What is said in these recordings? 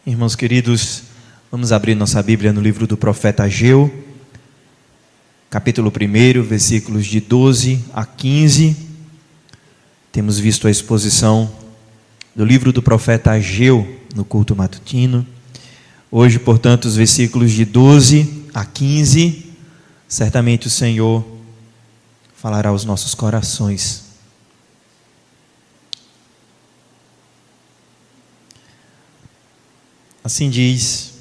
Irmãos queridos, vamos abrir nossa Bíblia no livro do profeta Ageu, capítulo 1, versículos de 12 a 15. Temos visto a exposição do livro do profeta Ageu no culto matutino. Hoje, portanto, os versículos de 12 a 15, certamente o Senhor falará aos nossos corações. Assim diz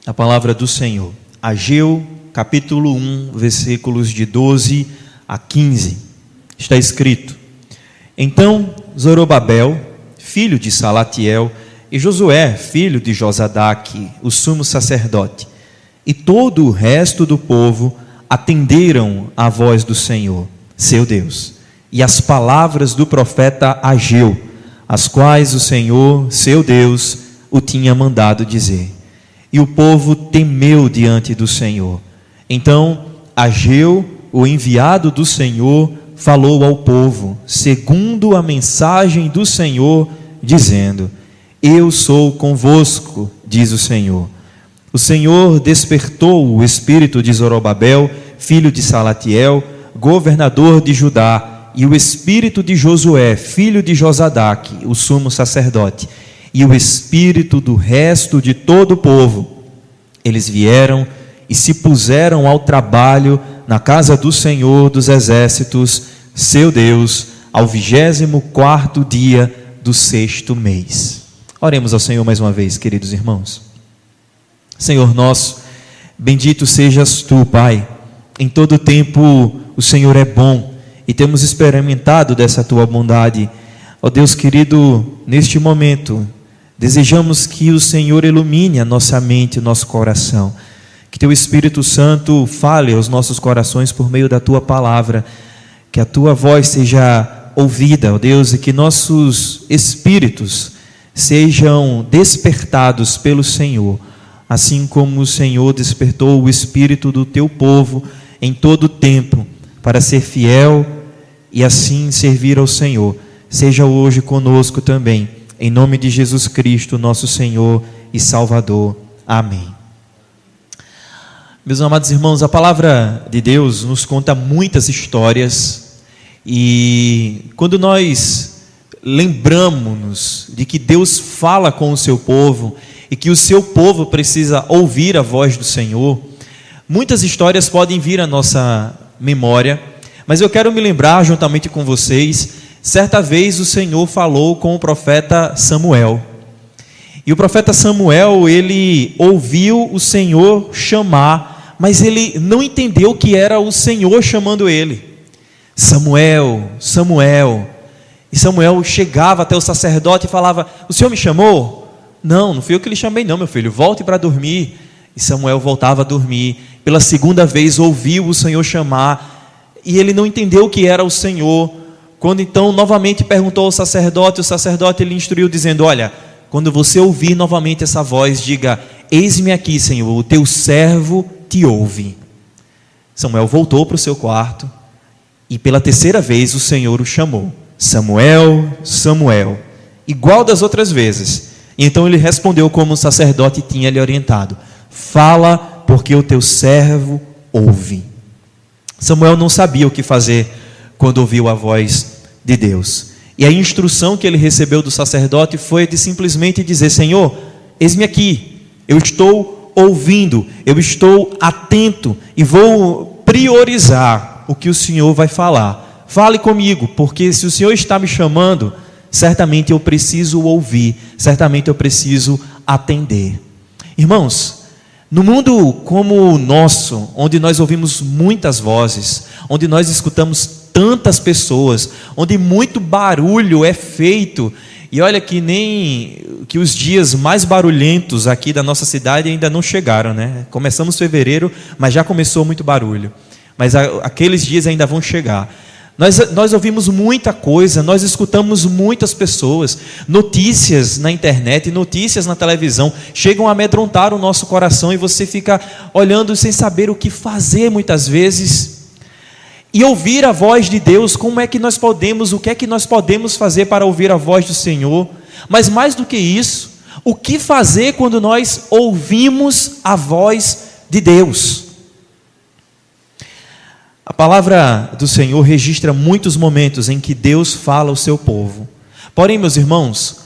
a palavra do Senhor. Ageu, capítulo 1, versículos de 12 a 15. Está escrito: Então Zorobabel, filho de Salatiel, e Josué, filho de Josadaque, o sumo sacerdote, e todo o resto do povo atenderam à voz do Senhor, seu Deus, e às palavras do profeta Ageu, as quais o Senhor, seu Deus, o tinha mandado dizer. E o povo temeu diante do Senhor. Então Ageu, o enviado do Senhor, falou ao povo, segundo a mensagem do Senhor, dizendo: Eu sou convosco, diz o Senhor. O Senhor despertou o espírito de Zorobabel, filho de Salatiel, governador de Judá, e o espírito de Josué, filho de Josadaque, o sumo sacerdote, e o espírito do resto de todo o povo. Eles vieram e se puseram ao trabalho na casa do Senhor dos exércitos, seu Deus, ao 24º dia do 6º mês. Oremos ao Senhor mais uma vez, queridos irmãos. Senhor nosso, bendito sejas tu, Pai. Em todo tempo o Senhor é bom e temos experimentado dessa tua bondade. Ó Deus querido, neste momento desejamos que o Senhor ilumine a nossa mente, o nosso coração. Que teu Espírito Santo fale aos nossos corações por meio da tua palavra. Que a tua voz seja ouvida, ó Deus, e que nossos espíritos sejam despertados pelo Senhor, assim como o Senhor despertou o espírito do teu povo em todo o tempo, para ser fiel e assim servir ao Senhor. Seja hoje conosco também. Em nome de Jesus Cristo, nosso Senhor e Salvador. Amém. Meus amados irmãos, a palavra de Deus nos conta muitas histórias, e quando nós lembramos de que Deus fala com o seu povo e que o seu povo precisa ouvir a voz do Senhor, muitas histórias podem vir à nossa memória, mas eu quero me lembrar juntamente com vocês. Certa vez o Senhor falou com o profeta Samuel, e o profeta Samuel, ele ouviu o Senhor chamar, mas ele não entendeu que era o Senhor chamando ele. Samuel, Samuel. E Samuel chegava até o sacerdote e falava: O Senhor me chamou? Não fui eu que lhe chamei não, meu filho, volte para dormir. E Samuel voltava a dormir. Pela segunda vez ouviu o Senhor chamar, e ele não entendeu que era o Senhor. Quando então novamente perguntou ao sacerdote, o sacerdote lhe instruiu dizendo: Olha, quando você ouvir novamente essa voz, diga: Eis-me aqui, Senhor, o teu servo te ouve. Samuel voltou para o seu quarto, e pela terceira vez o Senhor o chamou: Samuel, Samuel, igual das outras vezes. E então ele respondeu como o sacerdote tinha lhe orientado: Fala, porque o teu servo ouve. Samuel não sabia o que fazer quando ouviu a voz de Deus. E a instrução que ele recebeu do sacerdote foi de simplesmente dizer: Senhor, eis-me aqui, eu estou ouvindo, eu estou atento e vou priorizar o que o Senhor vai falar. Fale comigo, porque se o Senhor está me chamando, certamente eu preciso ouvir, certamente eu preciso atender. Irmãos, no mundo como o nosso, onde nós ouvimos muitas vozes, onde nós escutamos tantas pessoas, onde muito barulho é feito, e olha que nem que os dias mais barulhentos aqui da nossa cidade ainda não chegaram, né? Começamos fevereiro, mas já começou muito barulho, mas aqueles dias ainda vão chegar. Nós ouvimos muita coisa, nós escutamos muitas pessoas, notícias na internet, notícias na televisão, chegam a amedrontar o nosso coração e você fica olhando sem saber o que fazer muitas vezes. E ouvir a voz de Deus, o que é que nós podemos fazer para ouvir a voz do Senhor? Mas mais do que isso, o que fazer quando nós ouvimos a voz de Deus? A palavra do Senhor registra muitos momentos em que Deus fala ao seu povo. Porém, meus irmãos,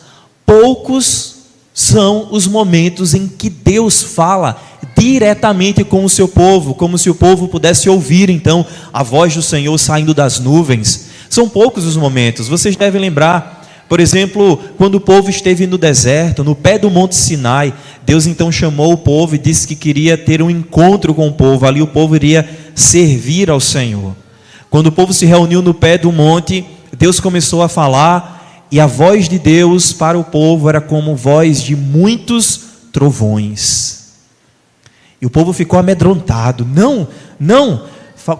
poucos são os momentos em que Deus fala diretamente com o seu povo, como se o povo pudesse ouvir então a voz do Senhor saindo das nuvens. São poucos os momentos. Vocês devem lembrar, por exemplo, quando o povo esteve no deserto, no pé do Monte Sinai, Deus então chamou o povo e disse que queria ter um encontro com o povo. Ali o povo iria servir ao Senhor. Quando o povo se reuniu no pé do monte, Deus começou a falar, e a voz de Deus para o povo era como voz de muitos trovões. E o povo ficou amedrontado.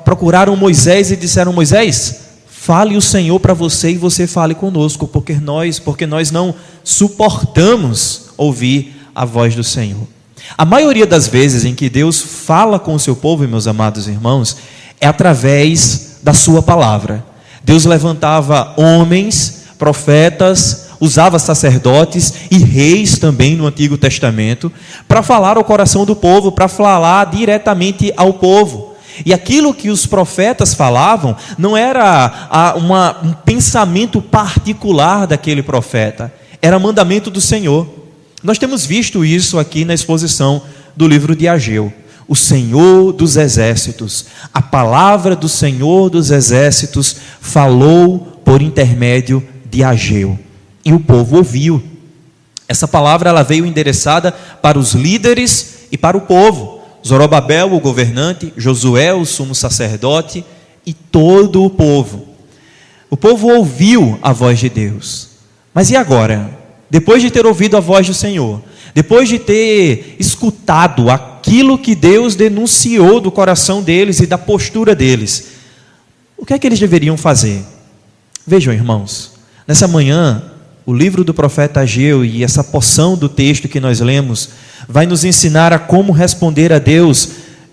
Procuraram Moisés e disseram: Moisés, fale o Senhor para você e você fale conosco, porque nós não suportamos ouvir a voz do Senhor. A maioria das vezes em que Deus fala com o seu povo, meus amados irmãos, é através da sua palavra. Deus levantava homens, profetas, usava sacerdotes e reis também no Antigo Testamento, para falar ao coração do povo, para falar diretamente ao povo. E aquilo que os profetas falavam não era um pensamento particular daquele profeta, era mandamento do Senhor. Nós temos visto isso aqui na exposição do livro de Ageu. O Senhor dos Exércitos, a palavra do Senhor dos Exércitos falou por intermédio de Ageu. E o povo ouviu. Essa palavra ela veio endereçada para os líderes e para o povo. Zorobabel, o governante, Josué, o sumo sacerdote e todo o povo. O povo ouviu a voz de Deus. Mas e agora? Depois de ter ouvido a voz do Senhor, depois de ter escutado aquilo que Deus denunciou do coração deles e da postura deles, o que é que eles deveriam fazer? Vejam, irmãos, nessa manhã, o livro do profeta Ageu e essa porção do texto que nós lemos vai nos ensinar a como responder a Deus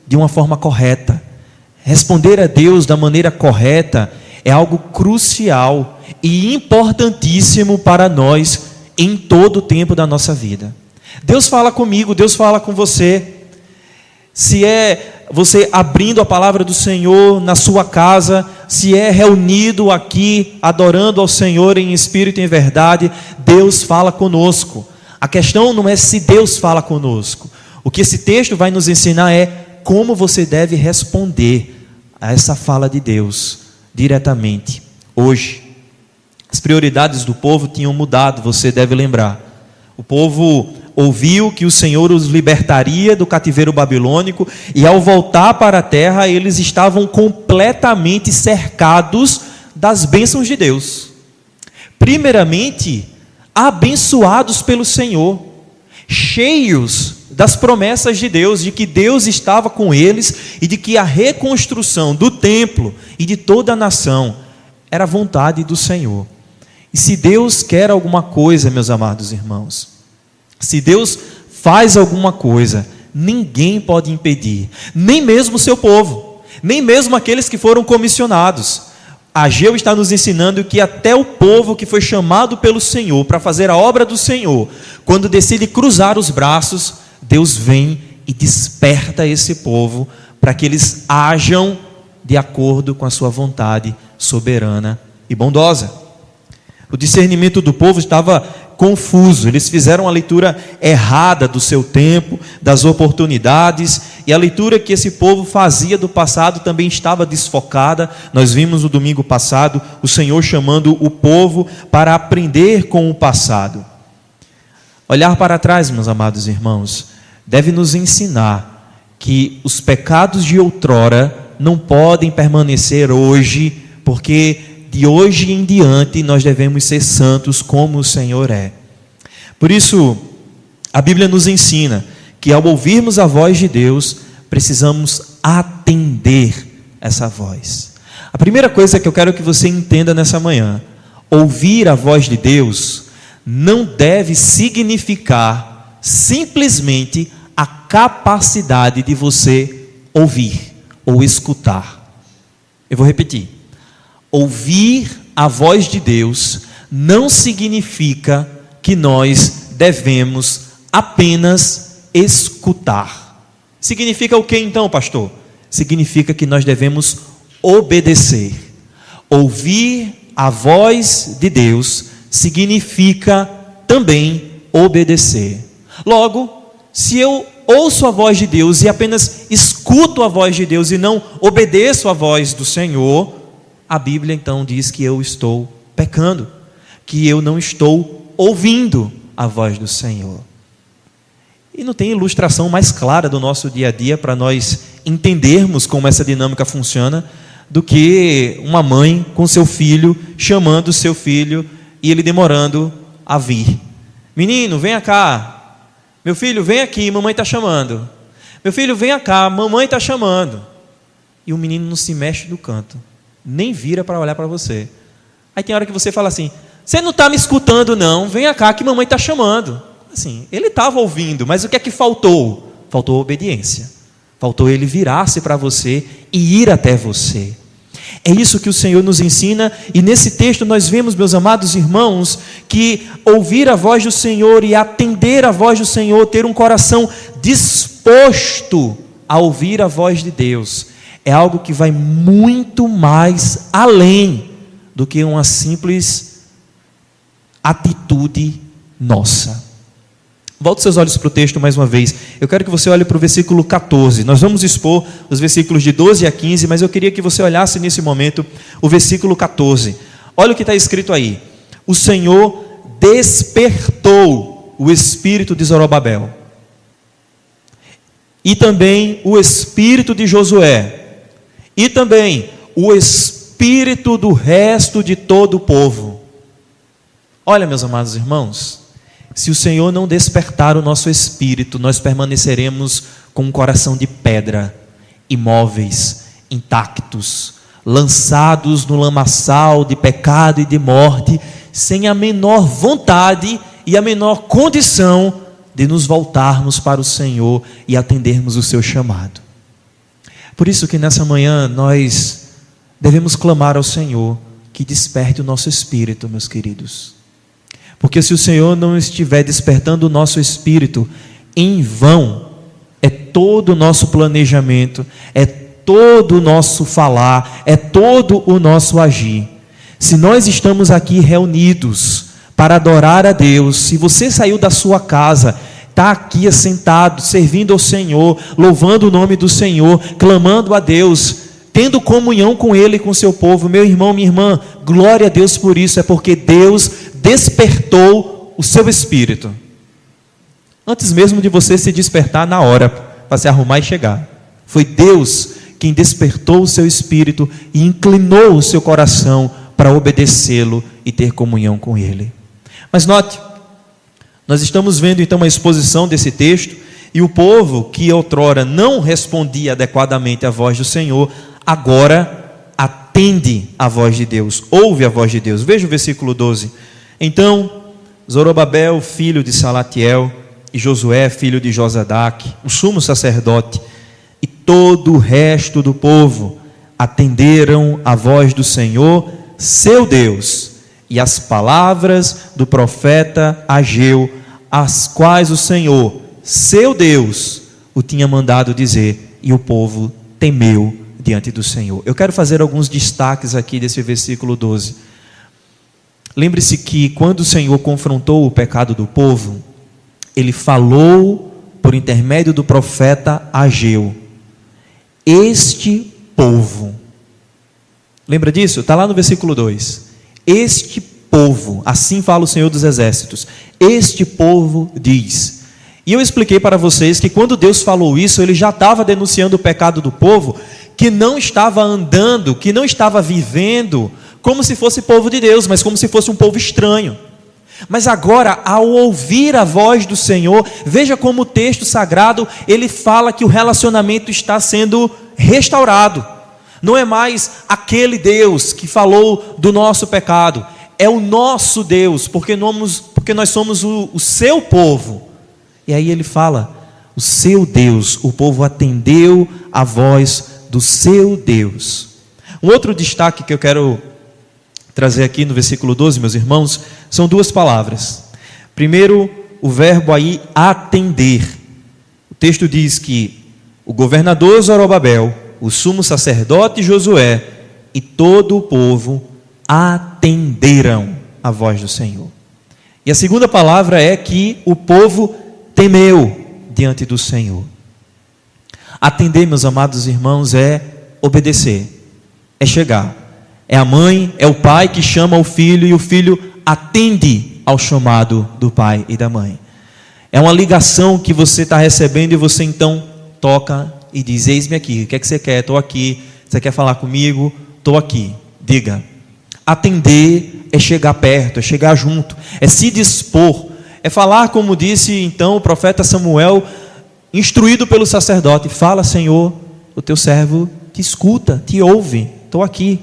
de uma forma correta. Responder a Deus da maneira correta é algo crucial e importantíssimo para nós em todo o tempo da nossa vida. Deus fala comigo, Deus fala com você. Se é você abrindo a palavra do Senhor na sua casa, se é reunido aqui adorando ao Senhor em espírito e em verdade, Deus fala conosco. A questão não é se Deus fala conosco. O que esse texto vai nos ensinar é como você deve responder a essa fala de Deus diretamente. Hoje, as prioridades do povo tinham mudado, você deve lembrar. O povo ouviu que o Senhor os libertaria do cativeiro babilônico, e ao voltar para a terra, eles estavam completamente cercados das bênçãos de Deus. Primeiramente, abençoados pelo Senhor, cheios das promessas de Deus, de que Deus estava com eles e de que a reconstrução do templo e de toda a nação era vontade do Senhor. E se Deus quer alguma coisa, meus amados irmãos, se Deus faz alguma coisa, ninguém pode impedir, nem mesmo o seu povo, nem mesmo aqueles que foram comissionados. Ageu está nos ensinando que até o povo que foi chamado pelo Senhor para fazer a obra do Senhor, quando decide cruzar os braços, Deus vem e desperta esse povo para que eles ajam de acordo com a sua vontade soberana e bondosa. O discernimento do povo estava confuso, eles fizeram a leitura errada do seu tempo, das oportunidades, e a leitura que esse povo fazia do passado também estava desfocada. Nós vimos no domingo passado o Senhor chamando o povo para aprender com o passado. Olhar para trás, meus amados irmãos, deve nos ensinar que os pecados de outrora não podem permanecer hoje, porque de hoje em diante nós devemos ser santos como o Senhor é. Por isso, a Bíblia nos ensina que ao ouvirmos a voz de Deus, precisamos atender essa voz. A primeira coisa que eu quero que você entenda nessa manhã: ouvir a voz de Deus não deve significar simplesmente a capacidade de você ouvir ou escutar. Eu vou repetir. Ouvir a voz de Deus não significa que nós devemos apenas escutar. Significa o que então, pastor? Significa que nós devemos obedecer. Ouvir a voz de Deus significa também obedecer. Logo, se eu ouço a voz de Deus e apenas escuto a voz de Deus e não obedeço a voz do Senhor, a Bíblia então diz que eu estou pecando, que eu não estou ouvindo a voz do Senhor. E não tem ilustração mais clara do nosso dia a dia para nós entendermos como essa dinâmica funciona do que uma mãe com seu filho, chamando o seu filho e ele demorando a vir. Menino, venha cá. Meu filho, vem aqui, mamãe está chamando. Meu filho, venha cá, mamãe está chamando. E o menino não se mexe do canto, nem vira para olhar para você. Aí tem hora que você fala assim: você não está me escutando não, venha cá que mamãe está chamando. Assim, ele estava ouvindo, mas o que é que faltou? Faltou obediência. Faltou ele virar-se para você e ir até você. É isso que o Senhor nos ensina, e nesse texto nós vemos, meus amados irmãos, que ouvir a voz do Senhor e atender a voz do Senhor, ter um coração disposto a ouvir a voz de Deus, é algo que vai muito mais além do que uma simples atitude nossa. Volte seus olhos para o texto mais uma vez. Eu quero que você olhe para o versículo 14. Nós vamos expor os versículos de 12 a 15, mas eu queria que você olhasse nesse momento o versículo 14. Olha o que está escrito aí: o Senhor despertou o espírito de Zorobabel e também o espírito de Josué e também o espírito do resto de todo o povo. Olha, meus amados irmãos, se o Senhor não despertar o nosso espírito, nós permaneceremos com um coração de pedra, imóveis, intactos, lançados no lamaçal de pecado e de morte, sem a menor vontade e a menor condição de nos voltarmos para o Senhor e atendermos o seu chamado. Por isso que nessa manhã nós devemos clamar ao Senhor que desperte o nosso espírito, meus queridos. Porque se o Senhor não estiver despertando o nosso espírito, em vão é todo o nosso planejamento, é todo o nosso falar, é todo o nosso agir. Se nós estamos aqui reunidos para adorar a Deus, se você saiu da sua casa, está aqui assentado, servindo ao Senhor, louvando o nome do Senhor, clamando a Deus, tendo comunhão com Ele e com o seu povo, meu irmão, minha irmã, glória a Deus por isso, é porque Deus despertou o seu espírito, antes mesmo de você se despertar na hora, para se arrumar e chegar. Foi Deus quem despertou o seu espírito e inclinou o seu coração para obedecê-lo e ter comunhão com Ele. Mas note, nós estamos vendo então a exposição desse texto, e o povo que outrora não respondia adequadamente à voz do Senhor, agora atende à voz de Deus, ouve a voz de Deus. Veja o versículo 12. Então, Zorobabel, filho de Salatiel, e Josué, filho de Josadaque, o sumo sacerdote, e todo o resto do povo atenderam a voz do Senhor, seu Deus, e as palavras do profeta Ageu, as quais o Senhor, seu Deus, o tinha mandado dizer, e o povo temeu diante do Senhor. Eu quero fazer alguns destaques aqui desse versículo 12. Lembre-se que quando o Senhor confrontou o pecado do povo, Ele falou por intermédio do profeta Ageu. Este povo, lembra disso? Está lá no versículo 2. Este povo, assim fala o Senhor dos Exércitos, este povo diz. E eu expliquei para vocês que quando Deus falou isso, Ele já estava denunciando o pecado do povo, que não estava andando, que não estava vivendo como se fosse povo de Deus, mas como se fosse um povo estranho. Mas agora, ao ouvir a voz do Senhor, veja como o texto sagrado, ele fala que o relacionamento está sendo restaurado. Não é mais aquele Deus que falou do nosso pecado. É o nosso Deus, porque nós somos o seu povo. E aí ele fala, o seu Deus, o povo atendeu a voz do seu Deus. Um outro destaque que eu quero trazer aqui no versículo 12, meus irmãos, são duas palavras. Primeiro, o verbo aí atender. O texto diz que o governador Zorobabel, o sumo sacerdote Josué e todo o povo atenderam a voz do Senhor. E a segunda palavra é que o povo temeu diante do Senhor. Atender, meus amados irmãos, é obedecer, é chegar. É a mãe, é o pai que chama o filho e o filho atende ao chamado do pai e da mãe. É uma ligação que você está recebendo e você então toca e diz, eis-me aqui, o que é que você quer? Estou aqui, você quer falar comigo? Estou aqui, diga. Atender é chegar perto, é chegar junto, é se dispor, é falar como disse então o profeta Samuel, instruído pelo sacerdote, fala Senhor, o teu servo te escuta, te ouve, estou aqui.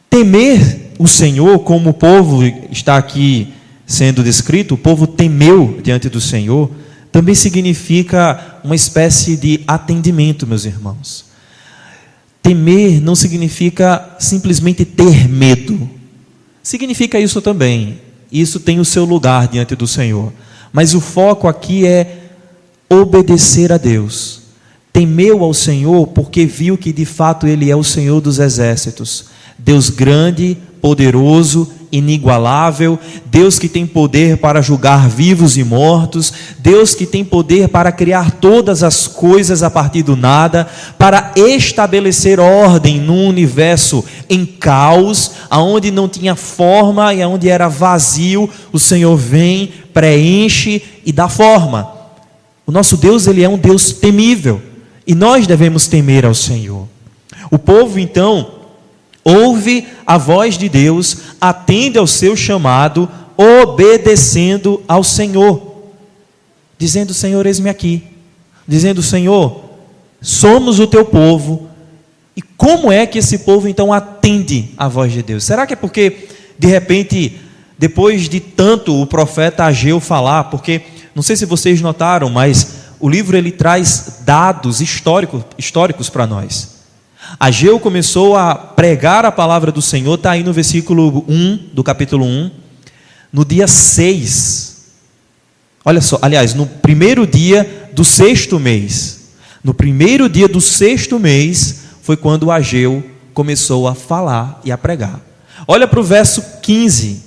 Temer o Senhor, como o povo está aqui sendo descrito, o povo temeu diante do Senhor, também significa uma espécie de atendimento, meus irmãos. Temer não significa simplesmente ter medo. Significa isso também. Isso tem o seu lugar diante do Senhor. Mas o foco aqui é obedecer a Deus. Temeu ao Senhor porque viu que de fato Ele é o Senhor dos exércitos. Deus grande, poderoso, inigualável, Deus que tem poder para julgar vivos e mortos, Deus que tem poder para criar todas as coisas a partir do nada, para estabelecer ordem num universo em caos, aonde não tinha forma e aonde era vazio, o Senhor vem, preenche e dá forma. O nosso Deus, Ele é um Deus temível, e nós devemos temer ao Senhor. O povo então ouve a voz de Deus, atende ao seu chamado, obedecendo ao Senhor, dizendo, Senhor, eis-me aqui, dizendo, Senhor, somos o teu povo. E como é que esse povo então atende a voz de Deus? Será que é porque, de repente, depois de tanto o profeta Ageu falar, porque, não sei se vocês notaram, mas o livro ele traz dados históricos para nós. Ageu começou a pregar a palavra do Senhor, está aí no versículo 1 do capítulo 1, no dia 6, olha só, aliás, no primeiro dia do 6º mês, no primeiro dia do 6º mês, foi quando Ageu começou a falar e a pregar. Olha para o verso 15,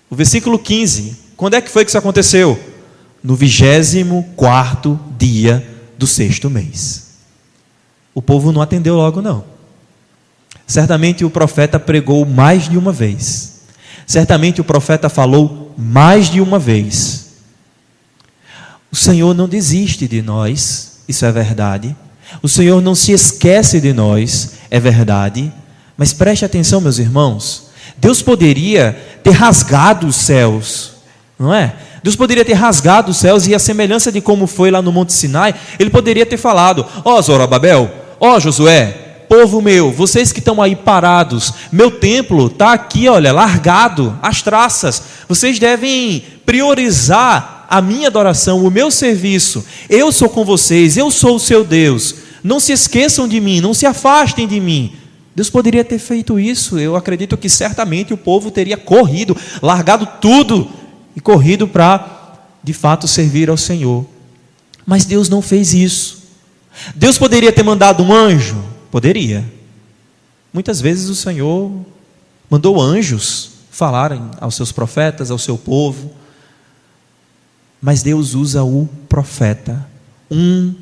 o versículo 15, quando é que foi que isso aconteceu? No 24º dia do 6º mês. O povo não atendeu logo não. Certamente o profeta pregou mais de uma vez. Certamente o profeta falou mais de uma vez. O Senhor não desiste de nós, isso é verdade. O Senhor não se esquece de nós, é verdade. Mas preste atenção, meus irmãos. Deus poderia ter rasgado os céus, não é? Deus poderia ter rasgado os céus e a semelhança de como foi lá no Monte Sinai, Ele poderia ter falado, ó Zorobabel, ó Josué, povo meu, vocês que estão aí parados, meu templo está aqui, olha, largado, as traças, vocês devem priorizar a minha adoração, o meu serviço, eu sou com vocês, eu sou o seu Deus, não se esqueçam de mim, não se afastem de mim. Deus poderia ter feito isso, eu acredito que certamente o povo teria corrido, largado tudo e corrido para, de fato, servir ao Senhor. Mas Deus não fez isso. Deus poderia ter mandado um anjo? Poderia. Muitas vezes o Senhor mandou anjos falarem aos seus profetas, ao seu povo. Mas Deus usa o profeta, um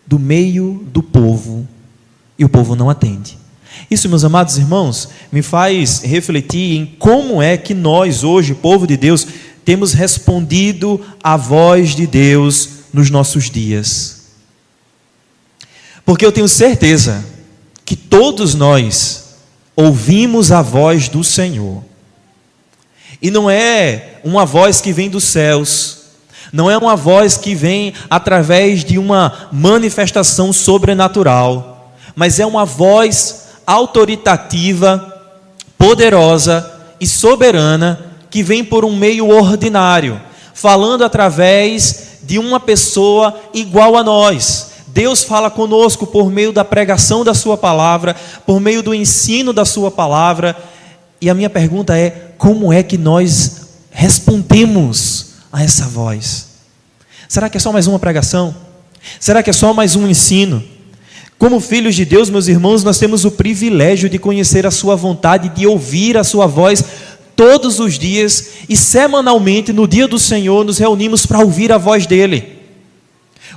do meio do povo, e o povo não atende. Isso, meus amados irmãos, me faz refletir em como é que nós hoje, povo de Deus, temos respondido à voz de Deus nos nossos dias. Porque eu tenho certeza que todos nós ouvimos a voz do Senhor. E não é uma voz que vem dos céus, não é uma voz que vem através de uma manifestação sobrenatural. mas é uma voz autoritativa, poderosa e soberana que vem por um meio ordinário, falando através de uma pessoa igual a nós. Deus fala conosco por meio da pregação da sua palavra, por meio do ensino da sua palavra. E a minha pergunta é: como é que nós respondemos a essa voz? Será que é só mais uma pregação? Será que é só mais um ensino? Como filhos de Deus, meus irmãos, nós temos o privilégio de conhecer a sua vontade, de ouvir a sua voz todos os dias, e semanalmente, no dia do Senhor, nos reunimos para ouvir a voz dele.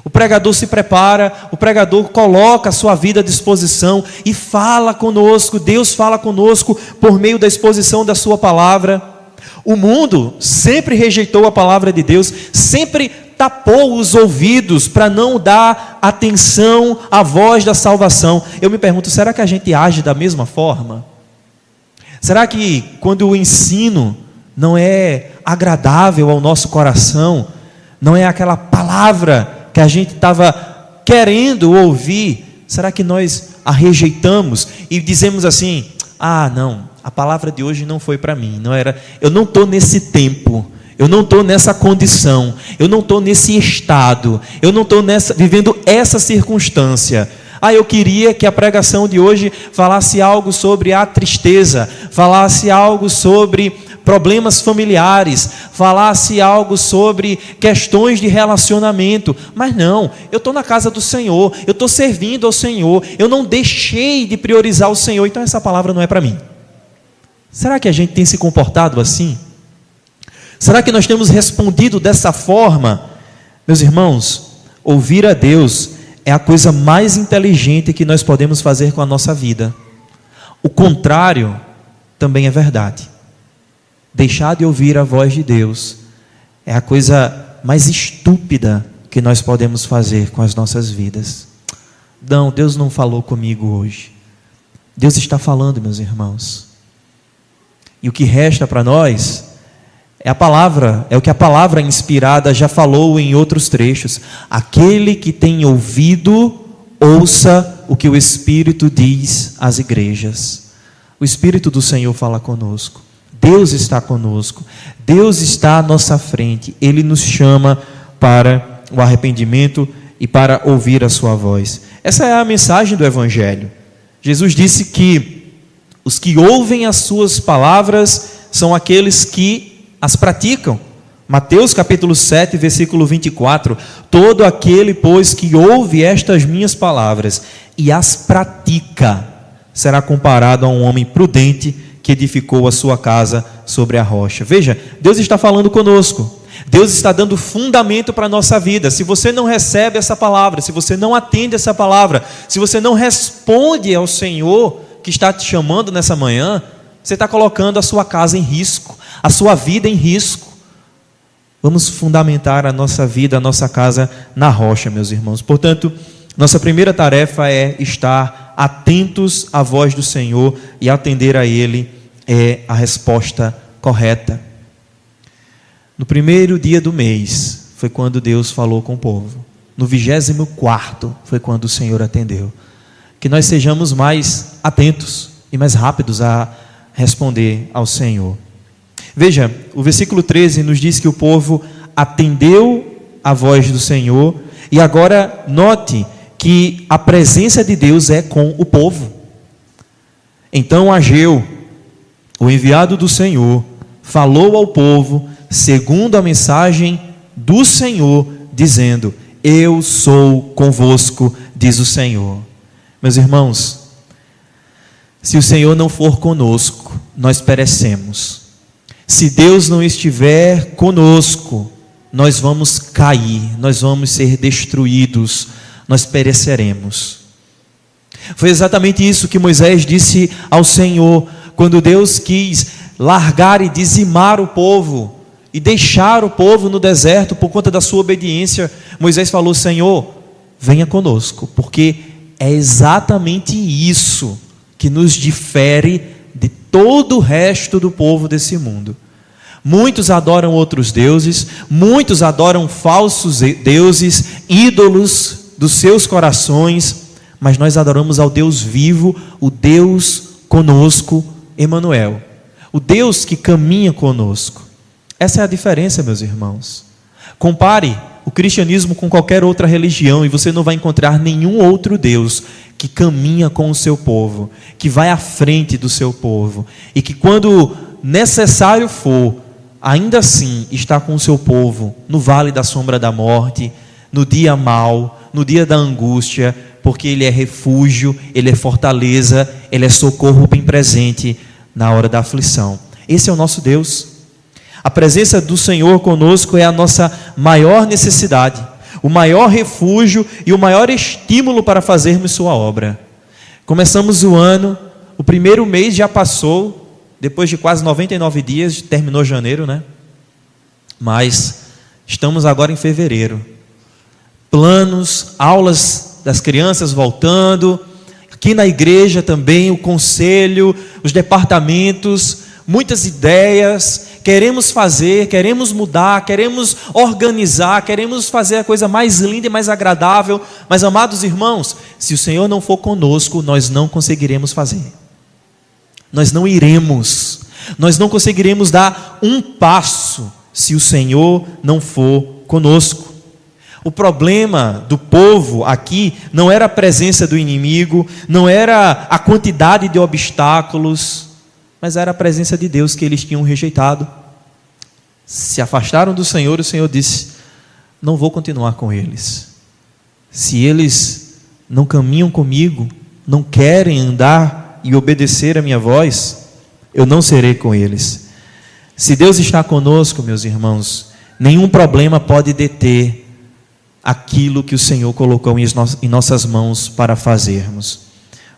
O pregador se prepara, o pregador coloca a sua vida à disposição e fala conosco. Deus fala conosco por meio da exposição da sua palavra. O mundo sempre rejeitou a palavra de Deus, sempre tapou os ouvidos para não dar atenção à voz da salvação. Eu me pergunto, será que a gente age da mesma forma? Será que quando o ensino não é agradável ao nosso coração, não é aquela palavra que a gente estava querendo ouvir, será que nós a rejeitamos e dizemos assim: ah, não, a palavra de hoje não foi para mim, eu não estou nesse tempo, eu não estou nessa condição, eu não estou nesse estado, eu não estou vivendo essa circunstância. Eu queria que a pregação de hoje falasse algo sobre a tristeza, falasse algo sobre problemas familiares, falasse algo sobre questões de relacionamento. Mas não, eu estou na casa do Senhor, eu estou servindo ao Senhor, eu não deixei de priorizar o Senhor, então essa palavra não é para mim. Será que a gente tem se comportado assim? Será que nós temos respondido dessa forma? Meus irmãos, ouvir a Deus é a coisa mais inteligente que nós podemos fazer com a nossa vida. O contrário também é verdade. Deixar de ouvir a voz de Deus é a coisa mais estúpida que nós podemos fazer com as nossas vidas. Não, Deus não falou comigo hoje. Deus está falando, meus irmãos. E o que resta para nós é a palavra, é o que a palavra inspirada já falou em outros trechos. Aquele que tem ouvido, ouça o que o Espírito diz às igrejas. O Espírito do Senhor fala conosco. Deus está conosco. Deus está à nossa frente. Ele nos chama para o arrependimento e para ouvir a sua voz. Essa é a mensagem do Evangelho. Jesus disse que os que ouvem as suas palavras são aqueles que as praticam. Mateus capítulo 7, versículo 24. Todo aquele, pois, que ouve estas minhas palavras e as pratica, será comparado a um homem prudente que edificou a sua casa sobre a rocha. Veja, Deus está falando conosco. Deus está dando fundamento para a nossa vida. Se você não recebe essa palavra, se você não atende essa palavra, se você não responde ao Senhor que está te chamando nessa manhã, você está colocando a sua casa em risco, a sua vida em risco. Vamos fundamentar a nossa vida, a nossa casa na rocha, meus irmãos. Portanto, nossa primeira tarefa é estar atentos à voz do Senhor, e atender a Ele é a resposta correta. No primeiro dia do mês foi quando Deus falou com o povo. No 24º foi quando o Senhor atendeu. Que nós sejamos mais atentos e mais rápidos a responder ao Senhor. Veja, o versículo 13 nos diz que o povo atendeu a voz do Senhor, e agora note que a presença de Deus é com o povo. Então Ageu, o enviado do Senhor, falou ao povo segundo a mensagem do Senhor, dizendo: eu sou convosco, diz o Senhor. Meus irmãos, se o Senhor não for conosco, nós perecemos. Se Deus não estiver conosco, nós vamos cair, nós vamos ser destruídos, nós pereceremos. Foi exatamente isso que Moisés disse ao Senhor, quando Deus quis largar e dizimar o povo, e deixar o povo no deserto por conta da sua obediência. Moisés falou: Senhor, venha conosco, porque é exatamente isso que nos difere de todo o resto do povo desse mundo. Muitos adoram outros deuses, muitos adoram falsos deuses, ídolos dos seus corações, mas nós adoramos ao Deus vivo, o Deus conosco, Emanuel, o Deus que caminha conosco. Essa é a diferença, meus irmãos. Compare o cristianismo com qualquer outra religião e você não vai encontrar nenhum outro Deus que caminha com o seu povo, que vai à frente do seu povo e que, quando necessário for, ainda assim está com o seu povo no vale da sombra da morte, no dia mau, no dia da angústia, porque Ele é refúgio, Ele é fortaleza, Ele é socorro bem presente na hora da aflição. Esse é o nosso Deus. A presença do Senhor conosco é a nossa maior necessidade, o maior refúgio e o maior estímulo para fazermos sua obra. Começamos o ano, o primeiro mês já passou, depois de quase 99 dias, terminou janeiro, né? Mas estamos agora em fevereiro. Planos, aulas das crianças voltando, aqui na igreja também, o conselho, os departamentos, muitas ideias, queremos fazer, queremos mudar, queremos organizar, queremos fazer a coisa mais linda e mais agradável, mas, amados irmãos, se o Senhor não for conosco, nós não conseguiremos fazer, nós não iremos, nós não conseguiremos dar um passo, se o Senhor não for conosco. O problema do povo aqui não era a presença do inimigo, não era a quantidade de obstáculos, mas era a presença de Deus que eles tinham rejeitado. Se afastaram do Senhor, o Senhor disse: não vou continuar com eles. Se eles não caminham comigo, não querem andar e obedecer a minha voz, eu não serei com eles. Se Deus está conosco, meus irmãos, nenhum problema pode deter aquilo que o Senhor colocou em nossas mãos para fazermos.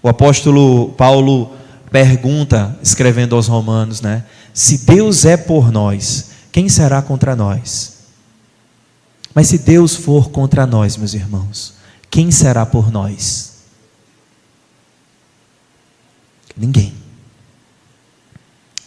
O apóstolo Paulo pergunta, escrevendo aos Romanos, né? Se Deus é por nós, quem será contra nós? Mas se Deus for contra nós, meus irmãos, quem será por nós? Ninguém.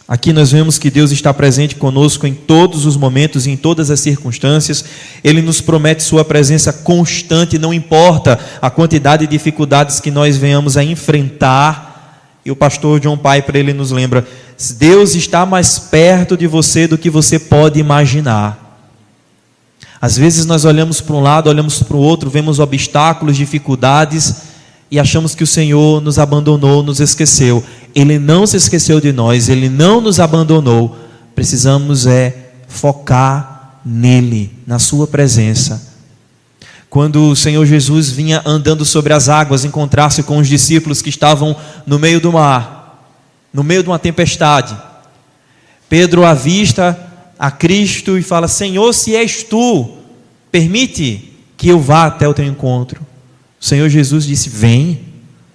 Aqui nós vemos que Deus está presente conosco em todos os momentos e em todas as circunstâncias. Ele nos promete sua presença constante, não importa a quantidade de dificuldades que nós venhamos a enfrentar. E o pastor John Piper, ele nos lembra: Deus está mais perto de você do que você pode imaginar. Às vezes nós olhamos para um lado, olhamos para o outro, vemos obstáculos, dificuldades e achamos que o Senhor nos abandonou, nos esqueceu. Ele não se esqueceu de nós, Ele não nos abandonou. Precisamos focar nele, na sua presença. Quando o Senhor Jesus vinha andando sobre as águas, encontrar-se com os discípulos que estavam no meio do mar, no meio de uma tempestade, Pedro avista a Cristo e fala: Senhor, se és tu, permite que eu vá até o teu encontro. O Senhor Jesus disse: vem.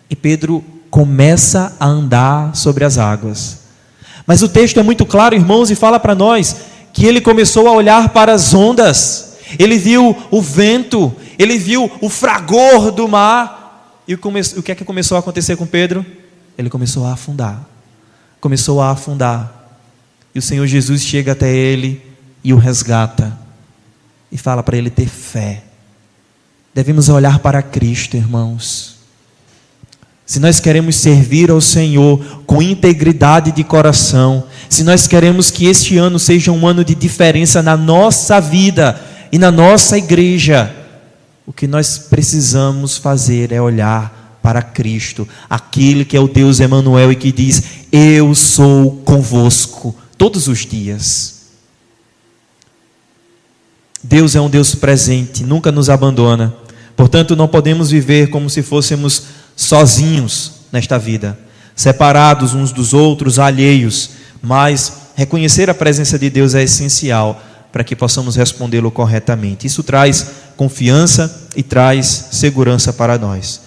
E Pedro começa a andar sobre as águas. Mas o texto é muito claro, irmãos, e fala para nós que ele começou a olhar para as ondas. Ele viu o vento, ele viu o fragor do mar. E o que é que começou a acontecer com Pedro? Ele começou a afundar. Começou a afundar. E o Senhor Jesus chega até ele e o resgata. E fala para ele ter fé. Devemos olhar para Cristo, irmãos. Se nós queremos servir ao Senhor com integridade de coração, se nós queremos que este ano seja um ano de diferença na nossa vida e na nossa igreja, o que nós precisamos fazer é olhar para Cristo, aquele que é o Deus Emanuel e que diz: eu sou convosco todos os dias. Deus é um Deus presente, nunca nos abandona. Portanto, não podemos viver como se fôssemos sozinhos nesta vida, separados uns dos outros, alheios, mas reconhecer a presença de Deus é essencial para que possamos respondê-lo corretamente. Isso traz confiança e traz segurança para nós.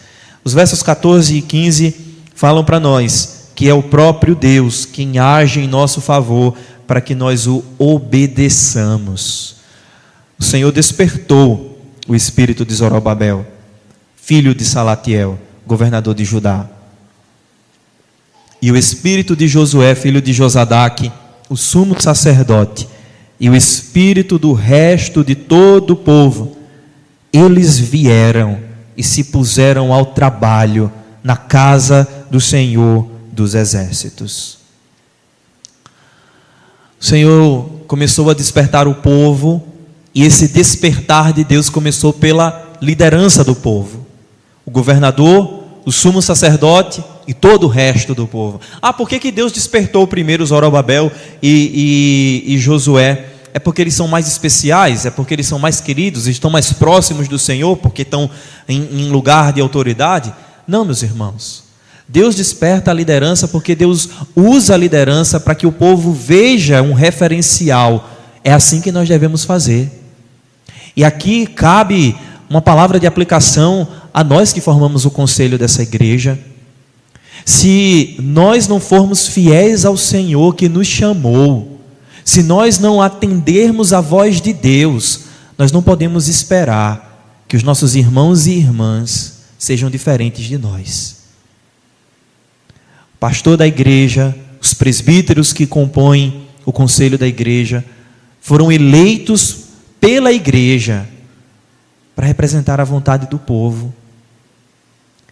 Os versos 14 e 15 falam para nós que é o próprio Deus quem age em nosso favor para que nós o obedeçamos. O Senhor despertou o espírito de Zorobabel, filho de Salatiel, governador de Judá, e o espírito de Josué, filho de Josadaque, o sumo sacerdote, e o espírito do resto de todo o povo. Eles vieram e se puseram ao trabalho na casa do Senhor dos Exércitos. O Senhor começou a despertar o povo, e esse despertar de Deus começou pela liderança do povo. O governador, o sumo sacerdote e todo o resto do povo. Por que Deus despertou primeiro Zorobabel e Josué? É porque eles são mais especiais? É porque eles são mais queridos? Estão mais próximos do Senhor? Porque estão em lugar de autoridade? Não, meus irmãos. Deus desperta a liderança porque Deus usa a liderança para que o povo veja um referencial. É assim que nós devemos fazer. E aqui cabe uma palavra de aplicação a nós que formamos o conselho dessa igreja. Se nós não formos fiéis ao Senhor que nos chamou, se nós não atendermos a voz de Deus, nós não podemos esperar que os nossos irmãos e irmãs sejam diferentes de nós. O pastor da igreja, os presbíteros que compõem o conselho da igreja, foram eleitos pela igreja para representar a vontade do povo.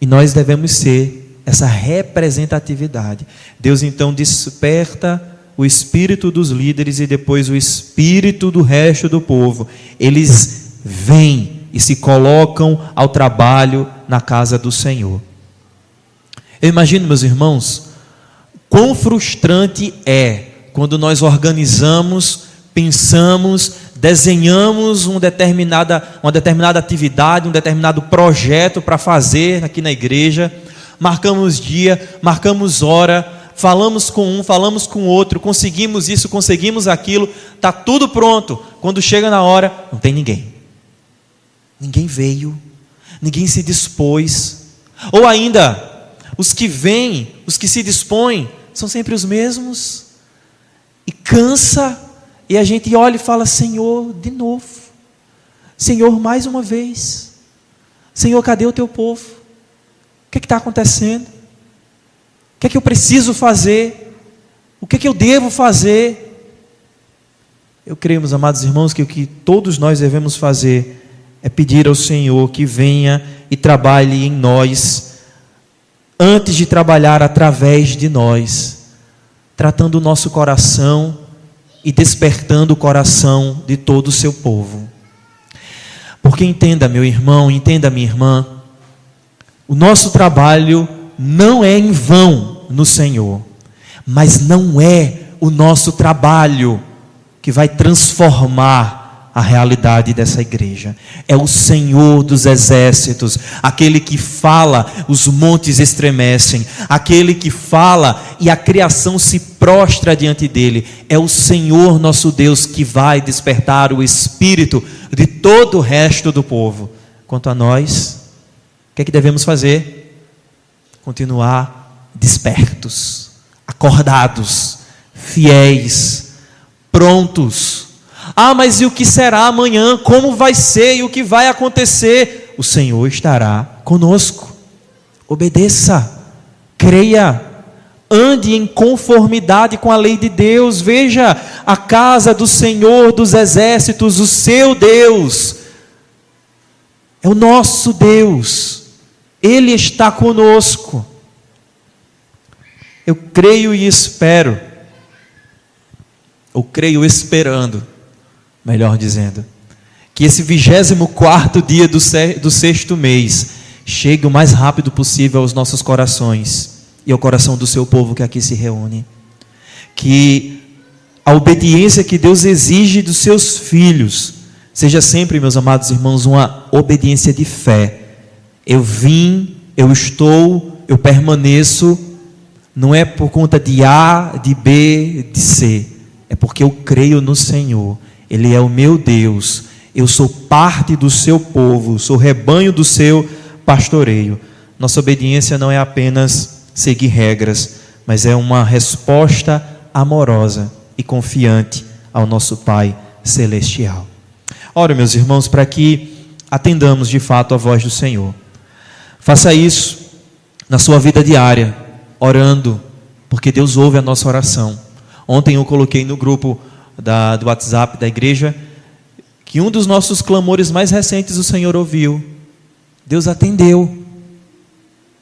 E nós devemos ser essa representatividade. Deus então desperta o espírito dos líderes e depois o espírito do resto do povo. Eles vêm e se colocam ao trabalho na casa do Senhor. Eu imagino, meus irmãos, quão frustrante é quando nós organizamos, pensamos, desenhamos uma determinada atividade, um determinado projeto para fazer aqui na igreja, marcamos dia, marcamos hora, falamos com um, falamos com o outro, conseguimos isso, conseguimos aquilo, está tudo pronto. Quando chega na hora, não tem ninguém. Ninguém veio, ninguém se dispôs. Ou ainda, os que vêm, os que se dispõem, são sempre os mesmos. E cansa, e a gente olha e fala: Senhor, de novo. Senhor, mais uma vez. Senhor, cadê o teu povo? O que está acontecendo? O que é que eu preciso fazer? O que é que eu devo fazer? Eu creio, meus amados irmãos, que o que todos nós devemos fazer é pedir ao Senhor que venha e trabalhe em nós, antes de trabalhar através de nós, tratando o nosso coração e despertando o coração de todo o seu povo. Porque entenda, meu irmão, entenda, minha irmã, o nosso trabalho não é em vão no Senhor, mas não é o nosso trabalho que vai transformar a realidade dessa igreja. É o Senhor dos exércitos, aquele que fala, os montes estremecem, aquele que fala e a criação se prostra diante dele. É o Senhor nosso Deus que vai despertar o espírito de todo o resto do povo. Quanto a nós, o que é que devemos fazer? Continuar despertos, acordados, fiéis, prontos. Mas e o que será amanhã? Como vai ser e o que vai acontecer? O Senhor estará conosco. Obedeça, creia, ande em conformidade com a lei de Deus. Veja a casa do Senhor dos exércitos, o seu Deus é o nosso Deus. Ele está conosco. Eu creio e espero, ou creio esperando, melhor dizendo, que esse 24º dia do sexto mês chegue o mais rápido possível aos nossos corações e ao coração do seu povo que aqui se reúne. Que a obediência que Deus exige dos seus filhos seja sempre, meus amados irmãos, uma obediência de fé. Eu vim, eu estou, eu permaneço, não é por conta de A, de B, de C, é porque eu creio no Senhor. Ele é o meu Deus, eu sou parte do seu povo, sou rebanho do seu pastoreio. Nossa obediência não é apenas seguir regras, mas é uma resposta amorosa e confiante ao nosso Pai Celestial. Ora, meus irmãos, para que atendamos de fato a voz do Senhor, faça isso na sua vida diária, orando, porque Deus ouve a nossa oração. Ontem eu coloquei no grupo do WhatsApp da igreja que um dos nossos clamores mais recentes o Senhor ouviu. Deus atendeu.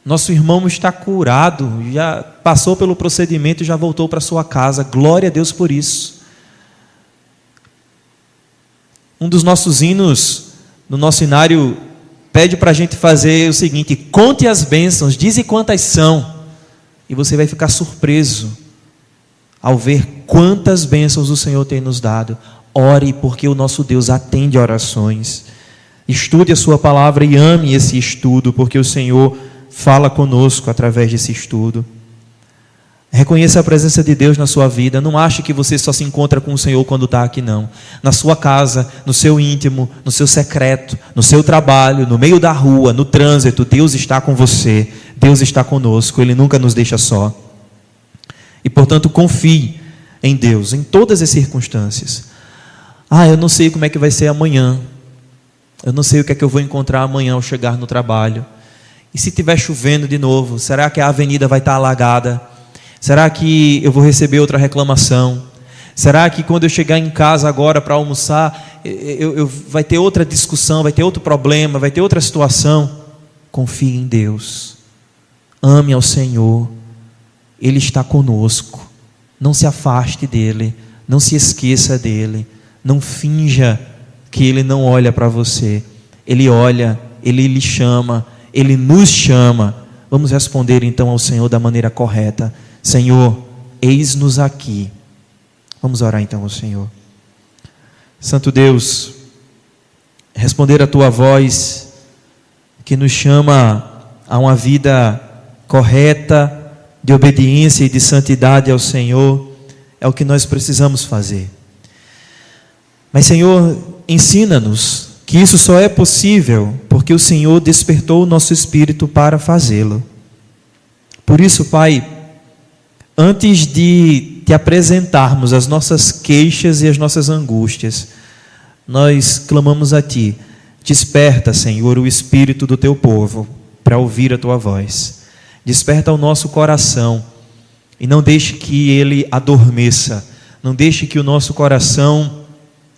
Nosso irmão está curado, já passou pelo procedimento e já voltou para sua casa. Glória a Deus por isso. Um dos nossos hinos, no nosso inário, pede para a gente fazer o seguinte: conte as bênçãos, dize quantas são, e você vai ficar surpreso ao ver quantas bênçãos o Senhor tem nos dado. Ore, porque o nosso Deus atende orações. Estude a sua palavra e ame esse estudo, porque o Senhor fala conosco através desse estudo. Reconheça a presença de Deus na sua vida. Não ache que você só se encontra com o Senhor quando está aqui, não. Na sua casa, no seu íntimo, no seu secreto, no seu trabalho, no meio da rua, no trânsito, Deus está com você. Deus está conosco. Ele nunca nos deixa só. E, portanto, confie em Deus, em todas as circunstâncias. Eu não sei como é que vai ser amanhã. Eu não sei o que é que eu vou encontrar amanhã ao chegar no trabalho. E se estiver chovendo de novo, será que a avenida vai estar alagada? Será que eu vou receber outra reclamação? Será que quando eu chegar em casa agora para almoçar, vai ter outra discussão, vai ter outro problema, vai ter outra situação? Confie em Deus. Ame ao Senhor. Ele está conosco. Não se afaste dele. Não se esqueça dele. Não finja que ele não olha para você. Ele olha, ele lhe chama, ele nos chama. Vamos responder então ao Senhor da maneira correta. Senhor, eis-nos aqui. Vamos orar então ao Senhor. Santo Deus, responder a tua voz que nos chama a uma vida correta, de obediência e de santidade ao Senhor, é o que nós precisamos fazer. Mas, Senhor, ensina-nos que isso só é possível porque o Senhor despertou o nosso espírito para fazê-lo. Por isso, Pai, antes de te apresentarmos as nossas queixas e as nossas angústias, nós clamamos a Ti. Desperta, Senhor, o espírito do Teu povo para ouvir a Tua voz. Desperta o nosso coração e não deixe que ele adormeça. Não deixe que o nosso coração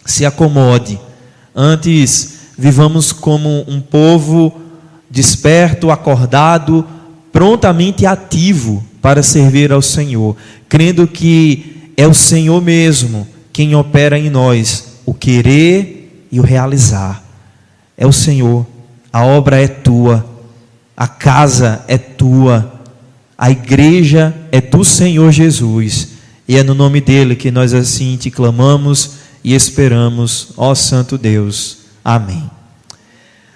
se acomode. Antes, vivamos como um povo desperto, acordado, prontamente ativo para servir ao Senhor, crendo que é o Senhor mesmo quem opera em nós o querer e o realizar. É o Senhor, a obra é tua, a casa é tua, a igreja é do Senhor Jesus, e é no nome dele que nós assim te clamamos e esperamos, ó Santo Deus. Amém.